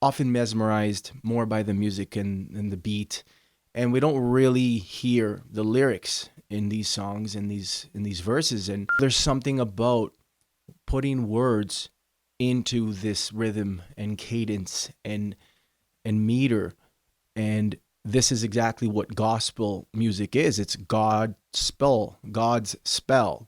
often mesmerized more by the music and the beat, and we don't really hear the lyrics in these songs and these verses. And there's something about putting words into this rhythm and cadence and meter, and this is exactly what gospel music is. It's God's spell, gospel.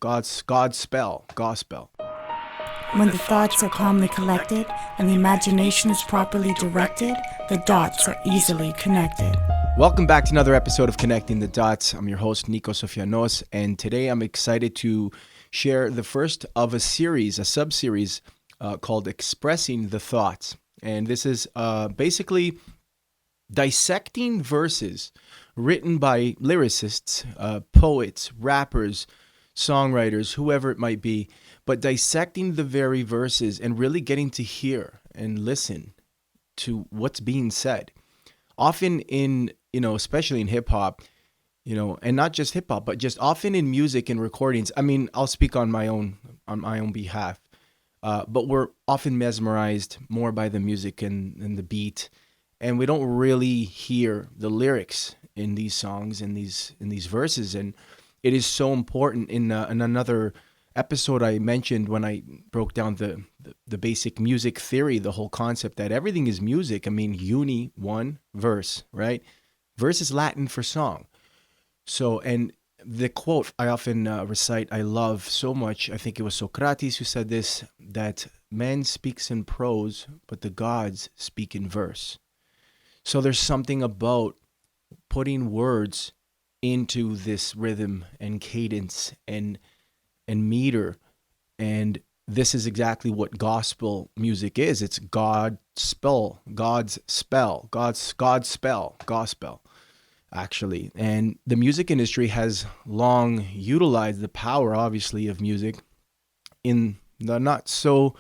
When the thoughts are calmly collected and the imagination is properly directed, the dots are easily connected. Welcome back to another episode of Connecting the Dots. I'm your host, Nico Sofianos, and today I'm excited to share the first of a series, a sub-series called Expressing the Thoughts. And this is basically dissecting verses written by lyricists, poets, rappers, songwriters, whoever it might be, but dissecting the very verses and really getting to hear and listen to what's being said. Often in, especially in hip hop, and not just hip hop, but just often in music and recordings. I mean, I'll speak on my own behalf, but we're often mesmerized more by the music and the beat, and we don't really hear the lyrics in these songs and these verses. And it is so important. In another episode I mentioned, when I broke down the basic music theory, the whole concept that everything is music. I mean, uni, one, verse, right? Verse is Latin for song. So, and the quote I often recite, I love so much. I think it was Socrates who said this, that man speaks in prose, but the gods speak in verse. So there's something about putting words into this rhythm and cadence and meter, and this is exactly what gospel music is. It's God's spell, gospel, actually. And the music industry has long utilized the power, obviously, of music in the not so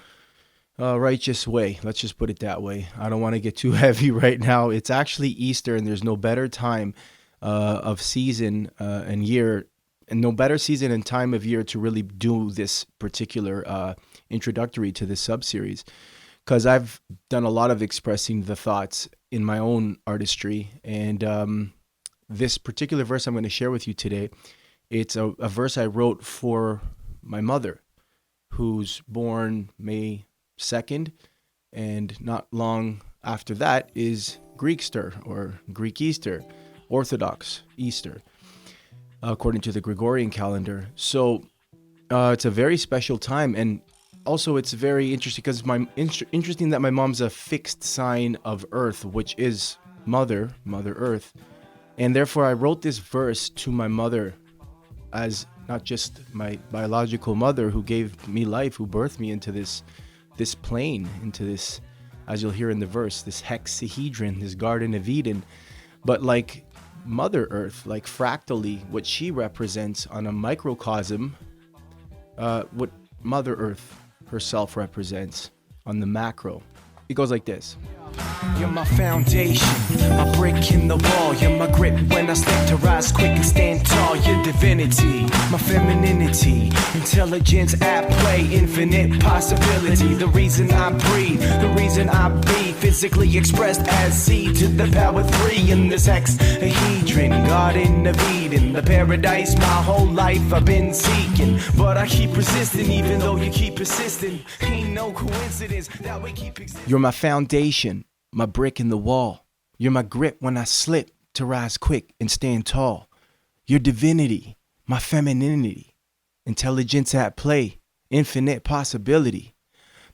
righteous way. Let's just put it that way. I don't want to get too heavy right now. It's actually Easter, and there's no better time of season and year, and no better season and time of year to really do this particular introductory to this sub-series, because I've done a lot of expressing the thoughts in my own artistry. And this particular verse I'm going to share with you today, it's a verse I wrote for my mother, who's born May 2nd, and not long after that is Greekster, or Greek Easter, Orthodox Easter, according to the Gregorian calendar. So it's a very special time, and also it's very interesting because interesting that my mom's a fixed sign of Earth, which is Mother Earth, and therefore I wrote this verse to my mother as not just my biological mother who gave me life, who birthed me into this plane, into this, as you'll hear in the verse, this hexahedron, this Garden of Eden, but like Mother Earth, like fractally, what she represents on a microcosm, what Mother Earth herself represents on the macro. It goes like this. You're my foundation, my brick in the wall. You're my grip when I step to rise quick and stand tall. Your divinity, my femininity, intelligence at play, infinite possibility. The reason I breathe, the reason I be, physically expressed as C to the power 3 in this hexahedron, Garden of Eden, the paradise my whole life I've been seeking. But I keep persisting even though you keep persisting. Ain't no coincidence that we keep existing. You're my foundation, my brick in the wall. You're my grip when I slip to rise quick and stand tall. Your divinity, my femininity, intelligence at play, infinite possibility.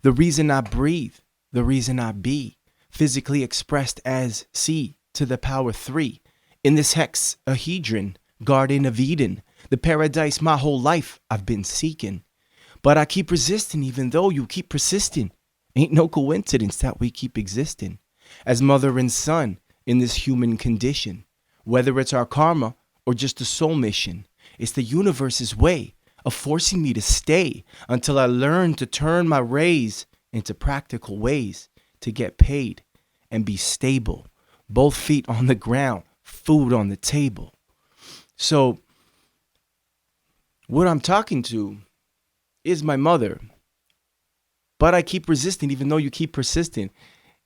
The reason I breathe, the reason I be, physically expressed as C to the power 3 in this hexahedron, Garden of Eden, the paradise my whole life I've been seeking. But I keep resisting even though you keep persisting. Ain't no coincidence that we keep existing as mother and son in this human condition. Whether it's our karma or just a soul mission, it's the universe's way of forcing me to stay until I learn to turn my rays into practical ways to get paid and be stable. Both feet on the ground, food on the table. So what I'm talking to is my mother. But I keep resisting even though you keep persisting.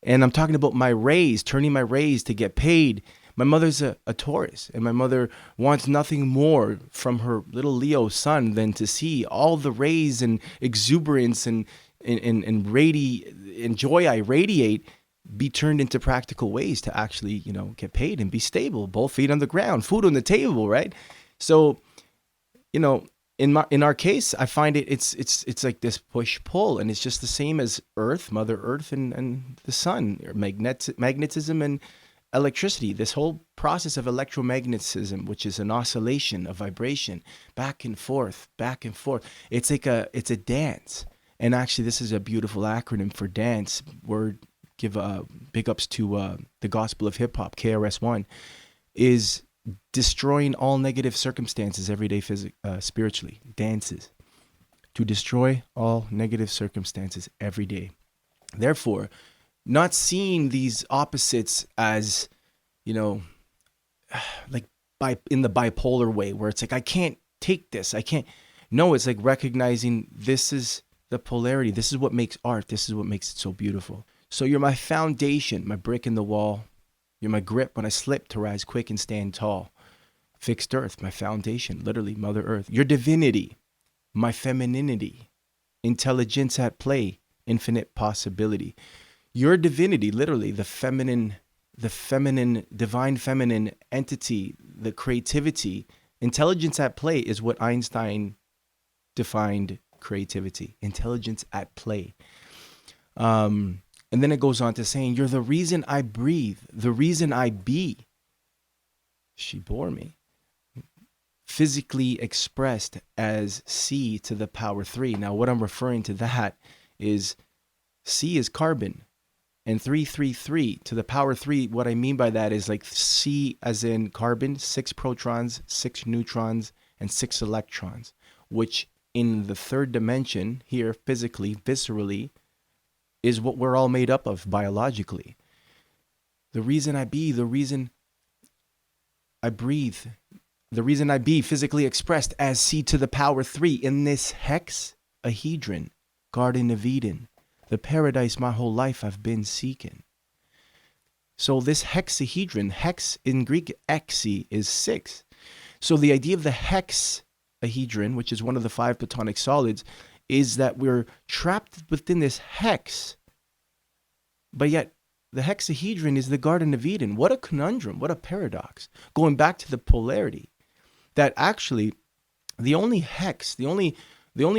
And I'm talking about my raise, turning my raise to get paid. My mother's a Taurus, and my mother wants nothing more from her little Leo son than to see all the rays and exuberance and joy I radiate be turned into practical ways to actually, get paid and be stable, both feet on the ground, food on the table, right? So, in our case, I find it's like this push pull, and it's just the same as Earth, Mother Earth, and the sun, or magnetism and electricity. This whole process of electromagnetism, which is an oscillation, a vibration, back and forth, back and forth. It's a dance, and actually, this is a beautiful acronym for dance. Give big ups to the Gospel of Hip Hop, KRS-One, is destroying all negative circumstances every day, spiritually. Dances to destroy all negative circumstances every day. Therefore, not seeing these opposites as, like in the bipolar way, where it's like, I can't take this. I can't. No, it's like recognizing this is the polarity. This is what makes art. This is what makes it so beautiful. So you're my foundation, my brick in the wall. You're my grip when I slip to rise quick and stand tall. Fixed earth, my foundation, literally Mother Earth. Your divinity, my femininity. Intelligence at play, infinite possibility. Your divinity, literally the feminine, divine feminine entity, the creativity. Intelligence at play is what Einstein defined creativity. Intelligence at play. And then it goes on to saying, you're the reason I breathe, the reason I be. She bore me. Physically expressed as C to the power 3. Now, what I'm referring to that is C is carbon, and 333 to the power 3. What I mean by that is like C as in carbon, 6 protons, 6 neutrons, and 6 electrons, which in the third dimension here, physically, viscerally, is what we're all made up of biologically. The reason I be, the reason I breathe, the reason I be physically expressed as C to the power 3 in this hexahedron, Garden of Eden, the paradise my whole life I've been seeking. So this hexahedron, hex in Greek, exi, is 6. So the idea of the hexahedron, which is one of the 5 platonic solids, is that we're trapped within this hex, but yet the hexahedron is the Garden of Eden. What a conundrum, what a paradox. Going back to the polarity, that actually the only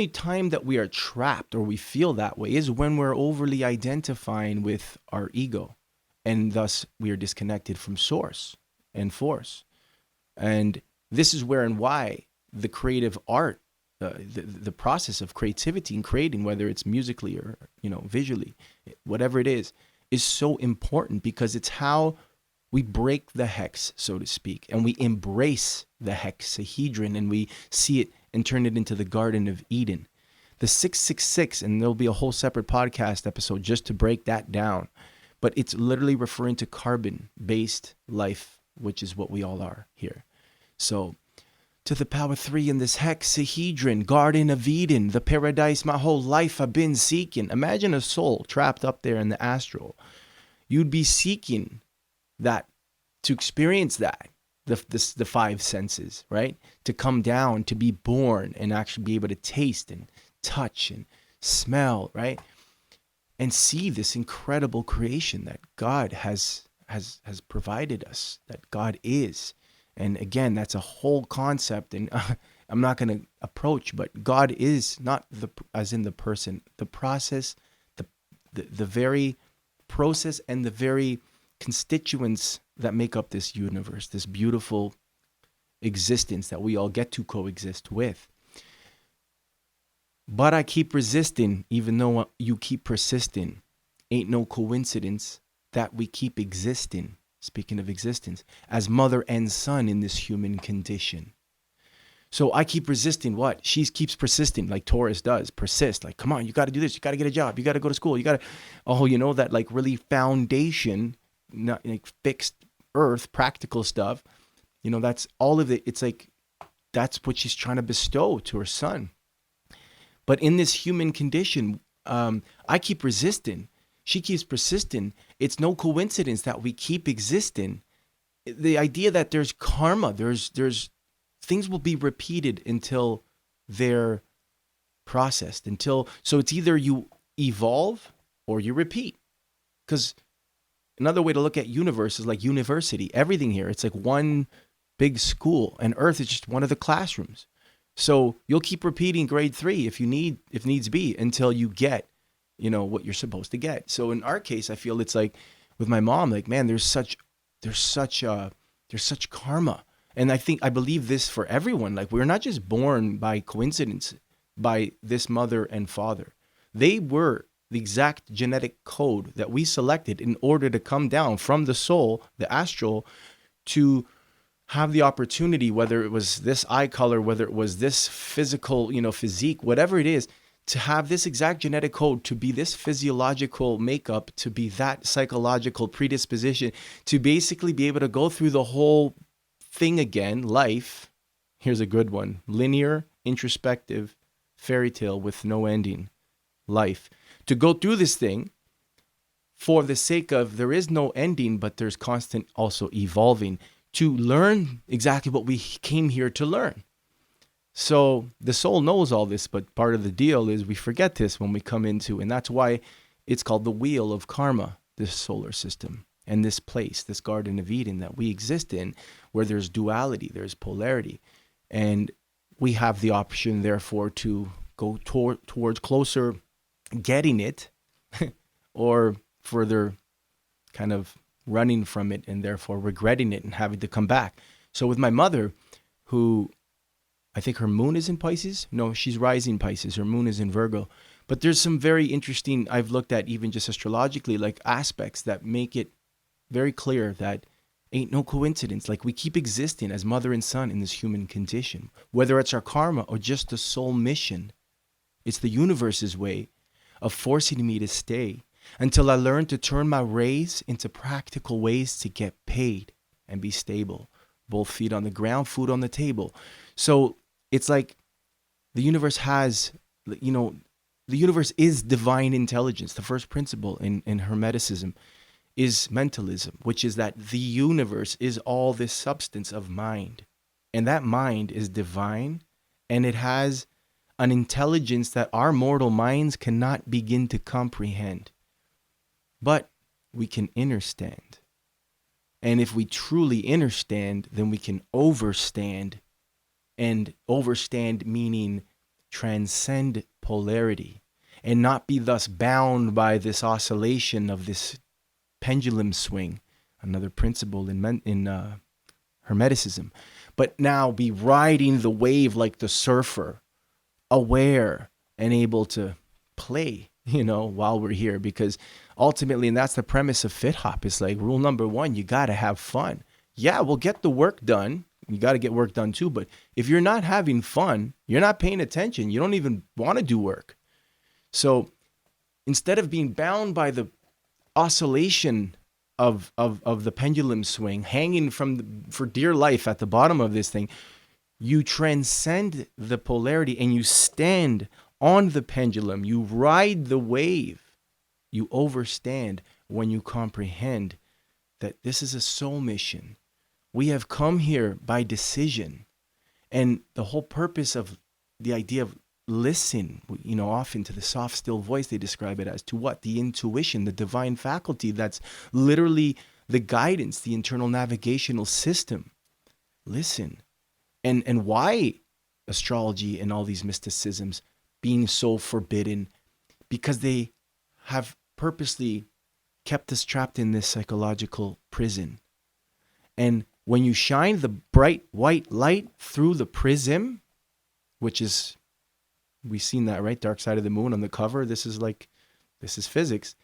time that we are trapped or we feel that way is when we're overly identifying with our ego, and thus we are disconnected from source and force. And this is where and why the creative art, the process of creativity and creating, whether it's musically or visually, whatever it is so important, because it's how we break the hex, so to speak, and we embrace the hexahedron, and we see it and turn it into the Garden of Eden. The 666, and there'll be a whole separate podcast episode just to break that down, but it's literally referring to carbon-based life, which is what we all are here. So to the power 3 in this hexahedron, Garden of Eden, the paradise my whole life I've been seeking. Imagine a soul trapped up there in the astral. You'd be seeking that, to experience that, the 5 senses, right? To come down, to be born, and actually be able to taste and touch and smell, right? And see this incredible creation that God has provided us, that God is. And again, that's a whole concept, and I'm not going to approach, but God is not as in the person, the process, the very process and the very constituents that make up this universe, this beautiful existence that we all get to coexist with. But I keep resisting, even though you keep persisting. Ain't no coincidence that we keep existing. Speaking of existence, as mother and son in this human condition. So I keep resisting what? She keeps persisting, like Taurus does. Persist, like, come on, you got to do this. You got to get a job. You got to go to school. You got to, that like really foundation, not like fixed earth, practical stuff. That's all of it. It's like, that's what she's trying to bestow to her son. But in this human condition, I keep resisting. she keeps persisting. It's no coincidence that we keep existing. The idea that there's karma, there's things will be repeated until they're processed, so it's either you evolve or you repeat. Because another way to look at universe is like university. Everything here, it's like one big school, and Earth is just one of the classrooms. So you'll keep repeating grade 3 if needs be, until you get, what you're supposed to get. So in our case, I feel it's like with my mom, like, man, there's such karma. And I believe this for everyone. Like, we're not just born by coincidence by this mother and father. They were the exact genetic code that we selected in order to come down from the soul, the astral, to have the opportunity, whether it was this eye color, whether it was this physical, physique, whatever it is, to have this exact genetic code, to be this physiological makeup, to be that psychological predisposition, to basically be able to go through the whole thing again, life. Here's a good one: linear, introspective, fairy tale with no ending, life. To go through this thing for the sake of, there is no ending, but there's constant also evolving, to learn exactly what we came here to learn. So the soul knows all this, but part of the deal is we forget this when we come into, and that's why it's called the wheel of karma, this solar system, and this place, this Garden of Eden that we exist in, where there's duality, there's polarity. And we have the option, therefore, to go towards closer getting it or further kind of running from it and therefore regretting it and having to come back. So with my mother, who I think her moon is in Pisces. No, she's rising Pisces. Her moon is in Virgo. But there's some very interesting, I've looked at even just astrologically, like aspects that make it very clear that ain't no coincidence. Like, we keep existing as mother and son in this human condition, whether it's our karma or just the soul mission. It's the universe's way of forcing me to stay until I learn to turn my rays into practical ways to get paid and be stable. Both feet on the ground, food on the table. So it's like the universe has, the universe is divine intelligence. The first principle in Hermeticism is mentalism, which is that the universe is all this substance of mind. And that mind is divine, and it has an intelligence that our mortal minds cannot begin to comprehend. But we can understand. And if we truly understand, then we can overstand. And overstand meaning transcend polarity and not be thus bound by this oscillation of this pendulum swing, another principle in Hermeticism. But now be riding the wave like the surfer, aware and able to play, while we're here. Because ultimately, and that's the premise of Fit Hop, it's like rule number 1, you got to have fun. Yeah, we'll get the work done. You got to get work done too. But if you're not having fun, you're not paying attention. You don't even want to do work. So instead of being bound by the oscillation of the pendulum swing, hanging for dear life at the bottom of this thing, you transcend the polarity and you stand on the pendulum. You ride the wave. You overstand when you comprehend that this is a soul mission. We have come here by decision. And the whole purpose of the idea of listen, often to the soft, still voice, they describe it as, to what? The intuition, the divine faculty that's literally the guidance, the internal navigational system. Listen. And why astrology and all these mysticisms being so forbidden? Because they have purposely kept us trapped in this psychological prison. And when you shine the bright white light through the prism, which is, we've seen that, right? Dark Side of the Moon on the cover. This is physics.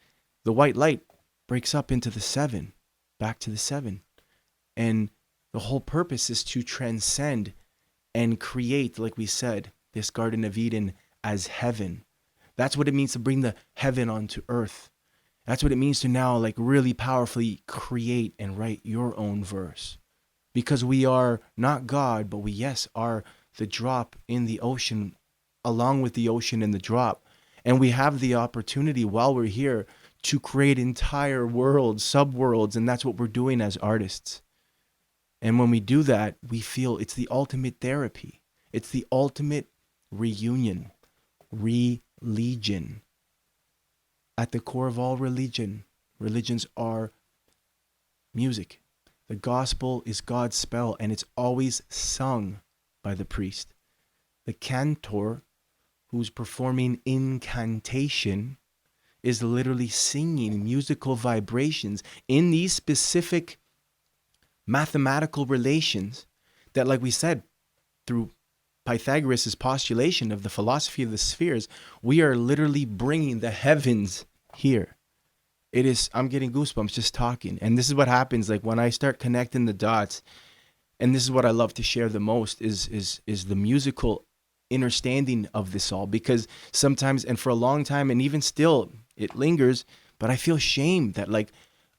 The white light breaks up into the 7, back to the 7. And the whole purpose is to transcend and create, like we said, this Garden of Eden as heaven. That's what it means to bring the heaven onto earth. That's what it means to now really powerfully create and write your own verse. Because we are not God, but we, yes, are the drop in the ocean, along with the ocean and the drop. And we have the opportunity while we're here to create entire worlds, subworlds, and that's what we're doing as artists. And when we do that, we feel it's the ultimate therapy. It's the ultimate reunion, religion. At the core of all religions are music. The gospel is God's spell, and it's always sung by the priest. The cantor, who's performing incantation, is literally singing musical vibrations in these specific mathematical relations that, like we said, through Pythagoras' postulation of the philosophy of the spheres, we are literally bringing the heavens here. It is, I'm getting goosebumps just talking. And this is what happens, like when I start connecting the dots, and this is what I love to share the most is the musical understanding of this all, because sometimes, and for a long time, and even still, it lingers, but I feel shame that, like,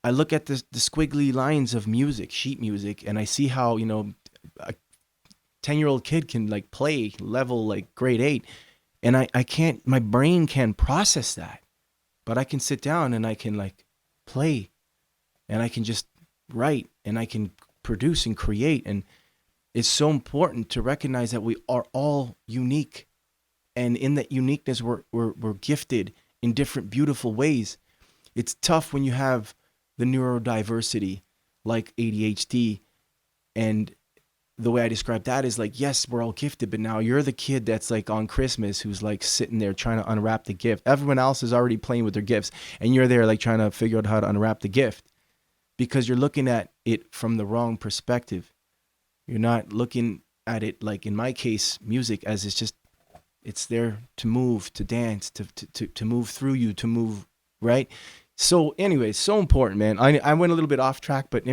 I look at the squiggly lines of music, sheet music, and I see how, you know, a 10-year-old kid can like play level like grade 8, and I can't, my brain can't process that, but I can sit down and I can like play, and I can just write, and I can produce and create. And it's so important to recognize that we are all unique, and in that uniqueness we're gifted in different beautiful ways. It's tough when you have the neurodiversity like ADHD, and the way I describe that is like, yes, we're all gifted, but now you're the kid that's like on Christmas who's like sitting there trying to unwrap the gift. Everyone else is already playing with their gifts, and you're there like trying to figure out how to unwrap the gift, because you're looking at it from the wrong perspective. You're not looking at it, like in my case, music, as it's there to move, to dance, to move through you, to move, right? So anyway, so important, man. I went a little bit off track, but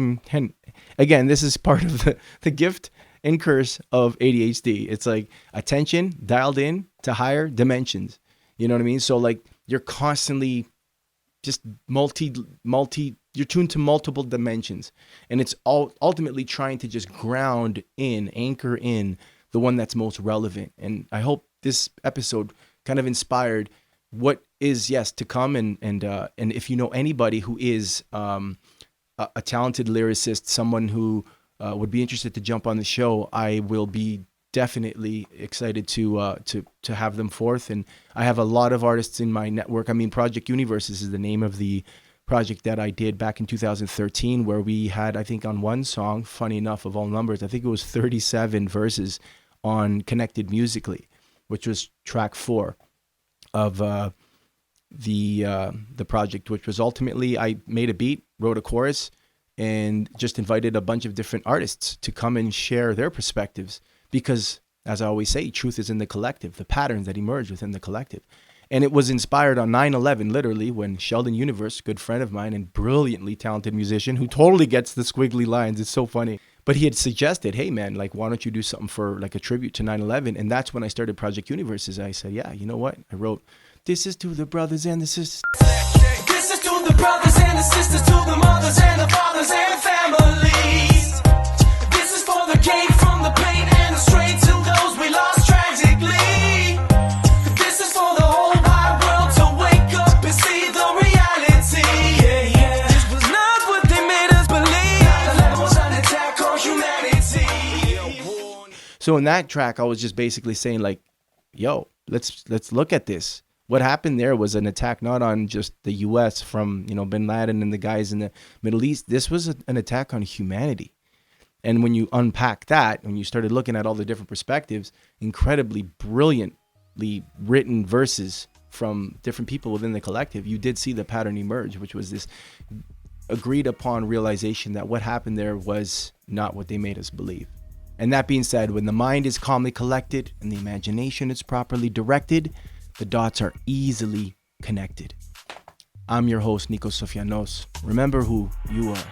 again, this is part of the gift and curse of ADHD. It's like attention dialed in to higher dimensions. You know what I mean? So like you're constantly just you're tuned to multiple dimensions, and it's all ultimately trying to just anchor in the one that's most relevant. And I hope this episode kind of inspired what is to come, and if you know anybody who is a talented lyricist, someone who would be interested to jump on the show, I will be definitely excited to have them forth. And I have a lot of artists in my network. I mean, Project Universes is the name of the project that I did back in 2013, where we had, I think on one song, funny enough, of all numbers, I think it was 37 verses on Connected Musically, which was track 4 of the project, which was ultimately, I made a beat, wrote a chorus, and just invited a bunch of different artists to come and share their perspectives, because, as I always say, truth is in the collective, the patterns that emerge within the collective. And it was inspired on 9/11, literally, when Sheldon Universe, good friend of mine and brilliantly talented musician who totally gets the squiggly lines, it's so funny, but he had suggested, hey man, like, why don't you do something for like a tribute to 9/11? And that's when I started Project Universes. I said, yeah, you know what? I wrote, this is to the brothers and the sisters. This is to the brothers and the sisters, to the mothers and the fathers and families. This is for the came from the pain and the strain to those we lost tragically. This is for the whole wide world to wake up and see the reality. Yeah, yeah. This was not what they made us believe. 9/11 was an attack on humanity. So in that track, I was just basically saying like, yo, let's look at this. What happened there was an attack not on just the U.S. from, Bin Laden and the guys in the Middle East. This was an attack on humanity. And when you unpack that, when you started looking at all the different perspectives, incredibly brilliantly written verses from different people within the collective, you did see the pattern emerge, which was this agreed upon realization that what happened there was not what they made us believe. And that being said, when the mind is calmly collected and the imagination is properly directed, the dots are easily connected. I'm your host, Nico Sofianos. Remember who you are.